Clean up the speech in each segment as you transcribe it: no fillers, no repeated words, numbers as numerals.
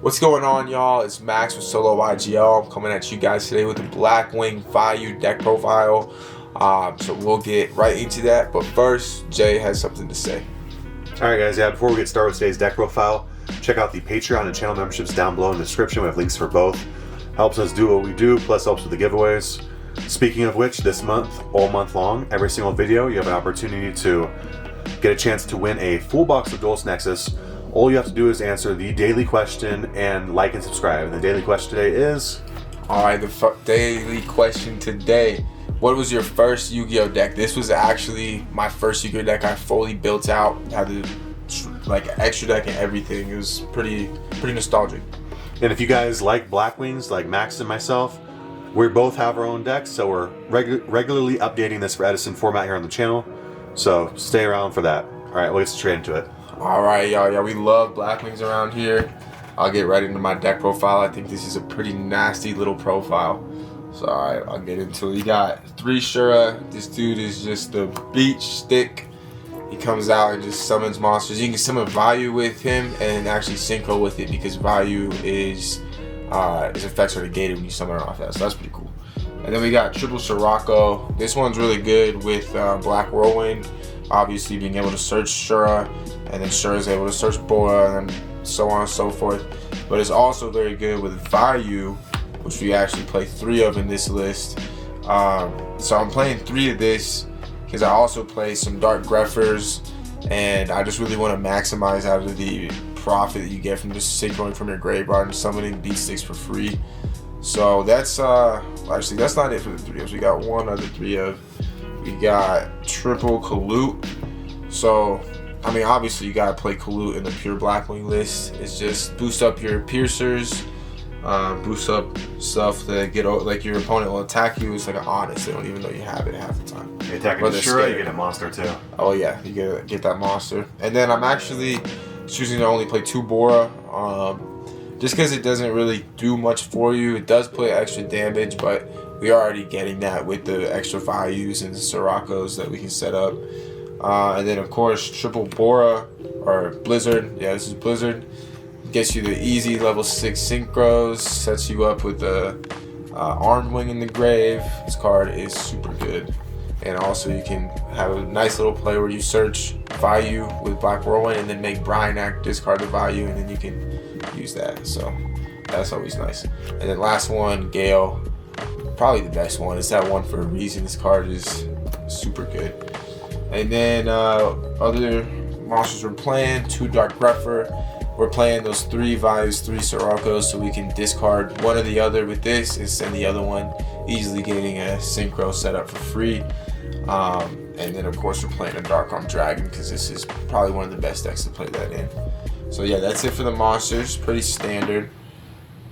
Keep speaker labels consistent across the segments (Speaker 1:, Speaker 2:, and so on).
Speaker 1: What's going on, y'all? It's Max with Solo Yugioh. I'm coming at you guys today with the Blackwing value deck profile. So we'll get right into that. But first, Jay has something to say.
Speaker 2: Alright guys, before we get started with today's deck profile, check out the Patreon and channel memberships down below in the description. We have links for both. Helps us do what we do, plus helps with the giveaways. Speaking of which, this month, all month long, every single video, you have an opportunity to get a chance to win a full box of Duelist Nexus. All you have to do is answer the daily question and like and subscribe. And the daily question today is...
Speaker 1: Alright, the daily question today. What was your first Yu-Gi-Oh deck? This was actually my first Yu-Gi-Oh deck. I fully built out, had the extra deck and everything. It was pretty nostalgic.
Speaker 2: And if you guys like Blackwings, like Max and myself, we both have our own decks, so we're regularly updating this for Edison Format here on the channel. So stay around for that. Alright, we'll get straight into it.
Speaker 1: Alright, y'all. Yeah, we love Blackwings around here. I'll get right into my deck profile. I think this is a pretty nasty little profile. So, alright, I'll get into it. You got 3 Shura. This dude is just the beach stick. He comes out and just summons monsters. You can summon Value with him and actually synchro with it because Value is his effects are negated when you summon her off that. So that's pretty cool. And then we got triple Sirocco. This one's really good with Black Whirlwind. Obviously being able to search Shura, and then Shura is able to search Bora, and so on and so forth. But it's also very good with Value, which we actually play 3 of in this list. So I'm playing 3 of this because I also play some Dark Greffers, and I just really want to maximize out of the profit that you get from just synchroing from your graveyard and summoning beat sticks for free. So that's actually that's not it for the 3 ofs. We got one other 3 of. We got triple Kalut. So I mean, obviously you gotta play Kalut in the pure Blackwing list. It's just boost up your piercers, boost up stuff that get like your opponent will attack you. It's like an honest. They don't even know you have it half the time.
Speaker 2: You attack with Shura, you get a monster too.
Speaker 1: Oh yeah, you get that monster. And then I'm actually choosing to only play 2 Bora, just because it doesn't really do much for you. It does play extra damage, but we are already getting that with the extra values and the Siroccos that we can set up. And then of course triple Bora or Blizzard. Yeah, this is Blizzard. Gets you the easy level 6 synchros. Sets you up with the Armed Wing in the grave. This card is super good. And also you can have a nice little play where you search Value with Black Whirlwind and then make Bryanak discard the Value, and then you can use that. So that's always nice. And then last one, Gale. Probably the best one. It's that one for a reason. This card is super good. And then other monsters we're playing, 2 Dark Greffer. We're playing those 3 values, 3 Siroccos, so we can discard one or the other with this and send the other one, easily getting a synchro set up for free. And then of course we're playing a Dark Arm Dragon because this is probably one of the best decks to play that in. So yeah, that's it for the monsters. Pretty standard.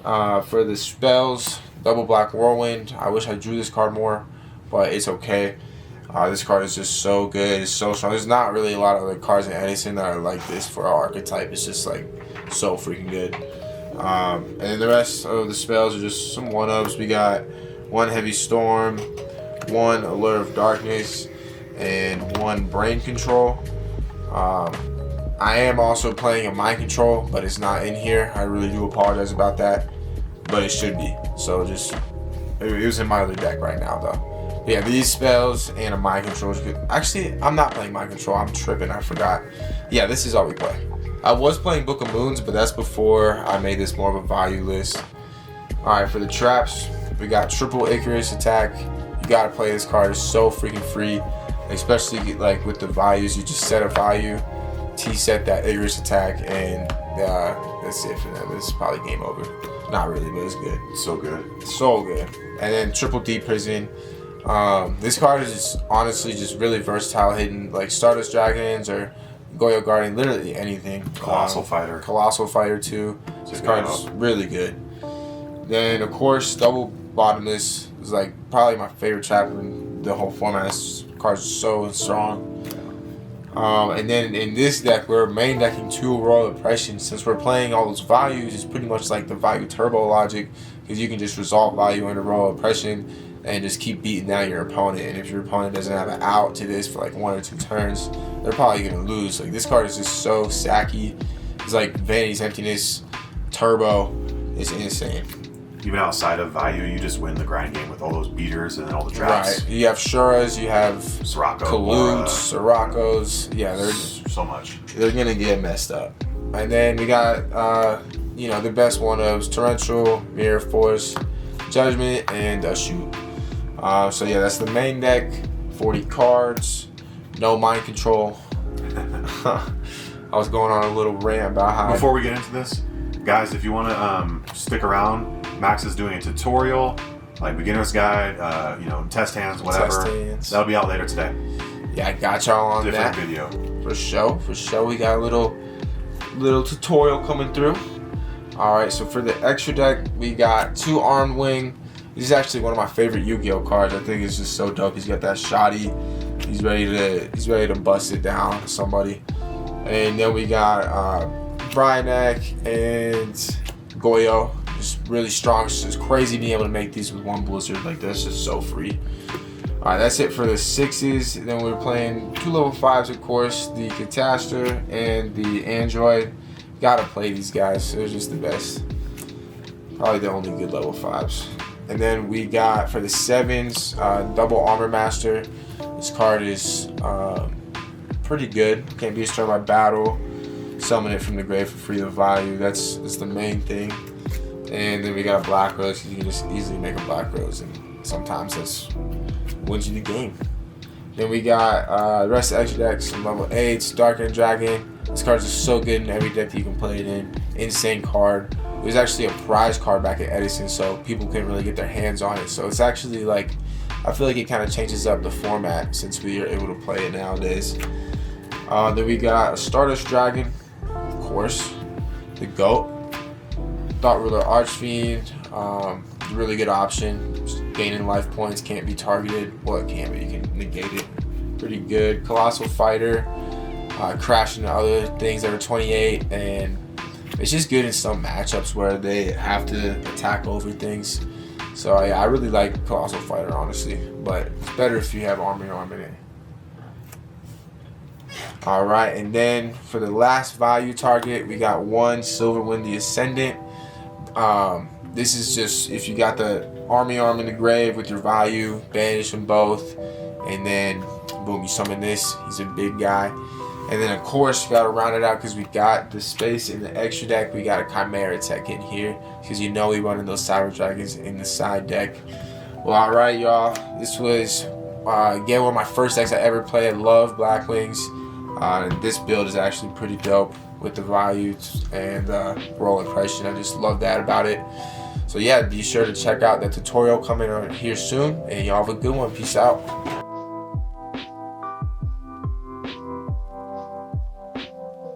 Speaker 1: For the spells, double Black Whirlwind. I wish I drew this card more, but it's okay. This card is just so good. It's so strong. There's not really a lot of other cards in Edison that are like this for our archetype. It's just like so freaking good. And then the rest of the spells are just some 1-ups. We got 1 Heavy Storm, 1 Allure of Darkness, and 1 Brain Control. I am also playing a Mind Control, but it's not in here. I really do apologize about that, but it should be. So just, it was in my other deck right now though. But yeah, these spells and a Mind Control is good. Actually, I'm not playing Mind Control. I'm tripping. I forgot. Yeah, this is all we play. I was playing Book of Moons, but that's before I made this more of a value list. Alright, for the traps, we got triple Icarus attack. You gotta play this card. It's so freaking free. Especially like with the values. You just set a value, T-set that Icarus attack, and that's it for them. This is probably game over. Not really, but it's good.
Speaker 2: It's so good.
Speaker 1: So good. And then triple D Prison. This card is just honestly just really versatile, hitting like Stardust Dragons or Goyo Guardian, literally anything.
Speaker 2: Colossal Fighter.
Speaker 1: Colossal Fighter too. This card is really good. Then of course double Bottomless is like probably my favorite trap in the whole format. This card's so strong. And then in this deck we're main decking 2 Royal Oppression. Since we're playing all those values, it's pretty much like the value turbo logic, because you can just resolve value into Royal Oppression and just keep beating down your opponent. And if your opponent doesn't have an out to this for like 1 or 2 turns, they're probably gonna lose. Like this card is just so sacky. It's like Vanity's Emptiness turbo. It's insane.
Speaker 2: Even outside of value, you just win the grind game with all those beaters and then all the traps.
Speaker 1: Right. You have Shuras, you have
Speaker 2: Sirocco,
Speaker 1: Kalutes, Siroccos. Yeah, they're
Speaker 2: so much.
Speaker 1: They're gonna get messed up. And then we got the best one of Torrential, Mirror Force, Judgment, and Shoot. So yeah, that's the main deck. 40 cards, no mind control. I was going on a little rant about how.
Speaker 2: Before we get into this, guys, if you want to stick around, Max is doing a tutorial, like beginner's guide, test hands, whatever.
Speaker 1: Test hands.
Speaker 2: That'll be out later today.
Speaker 1: Yeah, I got y'all on
Speaker 2: Different
Speaker 1: that.
Speaker 2: video.
Speaker 1: For sure. We got a little tutorial coming through. All right, so for the extra deck, we got 2 Armed Wing. This is actually one of my favorite Yu-Gi-Oh cards. I think it's just so dope. He's got that shoddy. He's ready to bust it down on somebody. And then we got Bryanek and Yugioh. Just really strong. It's just crazy being able to make these with one blizzard. Like, that's just so free. All right, that's it for the 6s. And then we're playing 2 level 5s, of course. The Catastor and the Android. Gotta play these guys. They're just the best. Probably the only good level 5s. And then we got, for the 7s, Double Armor Master. This card is pretty good. Can't be destroyed by battle. Summon it from the grave for free of value. That's the main thing. And then we got a Black Rose. You can just easily make a Black Rose, and sometimes that's wins you the game. Then we got the rest of the extra decks, some level 8s, Dark End Dragon. This card is so good in every deck that you can play it in. Insane card. It was actually a prize card back at Edison, so people couldn't really get their hands on it. So it's actually like, I feel like it kind of changes up the format since we are able to play it nowadays. Then we got a Stardust Dragon, of course, the GOAT. Thought Ruler Archfiend, really good option. Just gaining life points, can't be targeted. Well, it can be, you can negate it. Pretty good. Colossal Fighter, crashing to other things that are 28, and it's just good in some matchups where they have to attack over things. So yeah, I really like Colossal Fighter, honestly, but it's better if you have Arm in it. All right, and then for the last value target, we got 1 Silverwind the Ascendant. This is just if you got the Arm in the grave with your value, banish them both, and then boom, you summon this. He's a big guy. And then of course you gotta round it out because we got the space in the extra deck. We got a Chimera Tech in here because we running those Cyber Dragons in the side deck. Well, all right, y'all. This was again one of my first decks I ever played. I love Blackwings. This build is actually pretty dope with the values and roll impression. I just love that about it. So yeah, be sure to check out that tutorial coming on here soon, and y'all have a good one. Peace out.